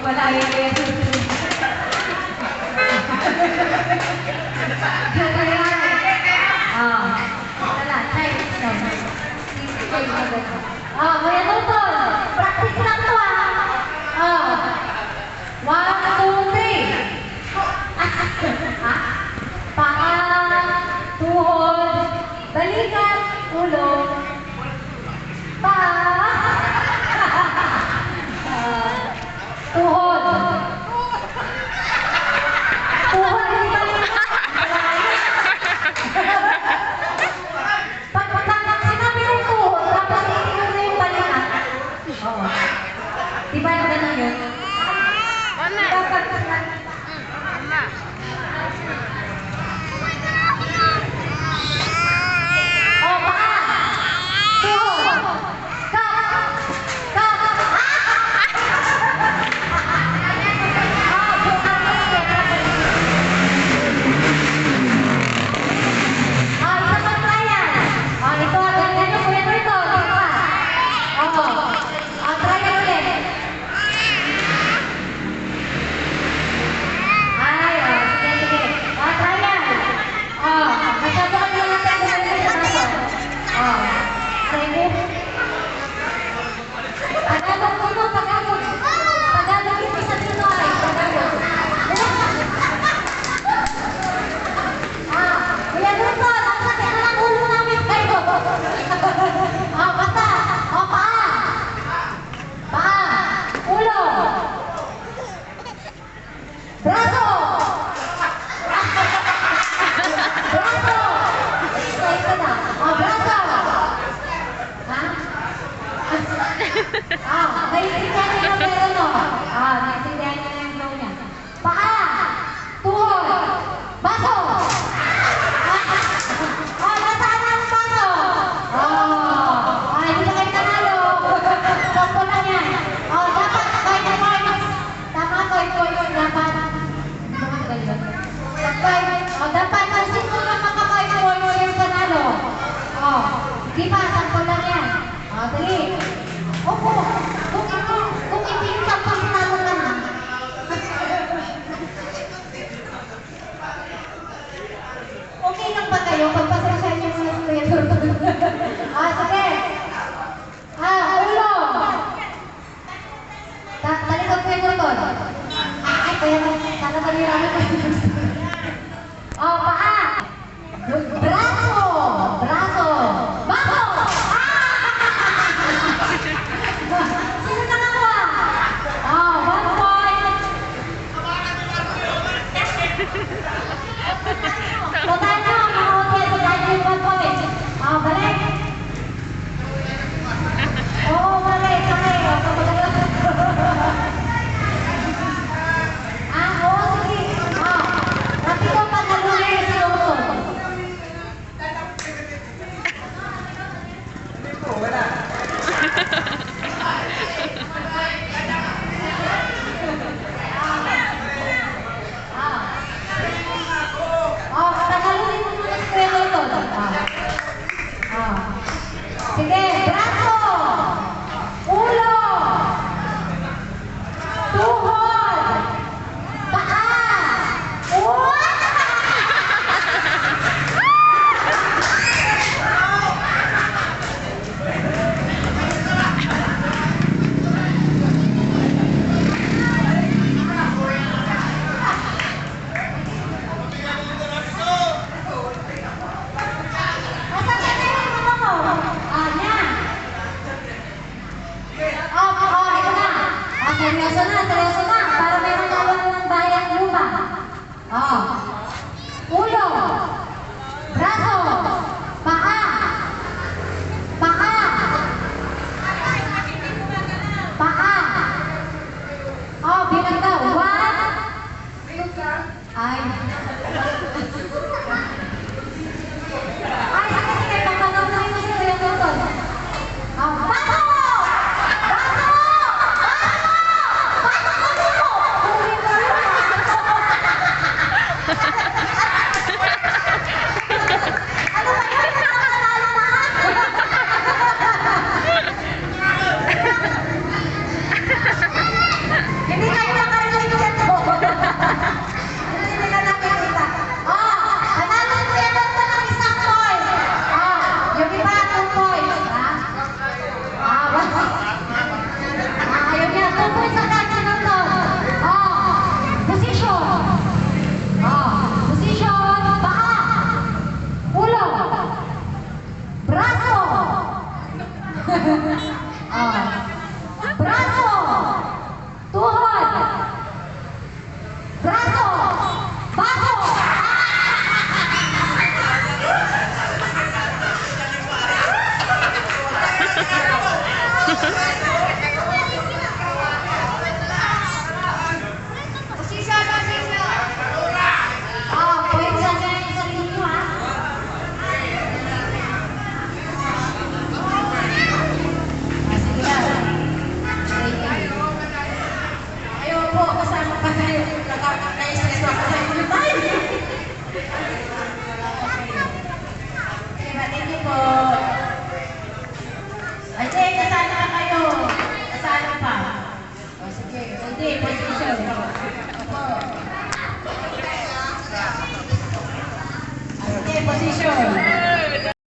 Malayo ko yan. Wala, try. Kuya Tuton, practice lang to One, two, three. Paa, tuhod, balikat, ulo, paa, tuhod, hindi balikat. Pag sinabi ng tuhod, dapat itinuro na yung balikat. Diba yung ganun yun? Dapat naiintindihan niya na meron naiintindihan niya na yung flow niya. Paa, tuhod, baso. Nasaan ang baso? Hindi na kayo nanalo. Sampo lang yan. Dapat, points. Tama, points. Dapat. Dapat, kung sino na maka-points yung panalo. Di ba, sampo lang yan. Dali. Opo, kung hindi yung tapos talo ka na. Okay lang ba kayo? Pagpasensya niyo muna sa Kuya Tuton. Sige. Ulo. Talikod Kuya Tuton. Kaya sana talirami ko. Paa. Braso. Baso. Sino nakakuha? 1 point. Total nyo, mga audience, total nyo yung 1 point. Balik. Balik. Sige. Rapid ang pagkaluloy na sinusunod. Tagalogin mo muna si Kuya Tuton. Sige, braso, ulo, tuhod, paa, seryoso na. Para may manalo ng bayan lupa. Ulo, braso, paa, bilang daw. 1, 2, 3.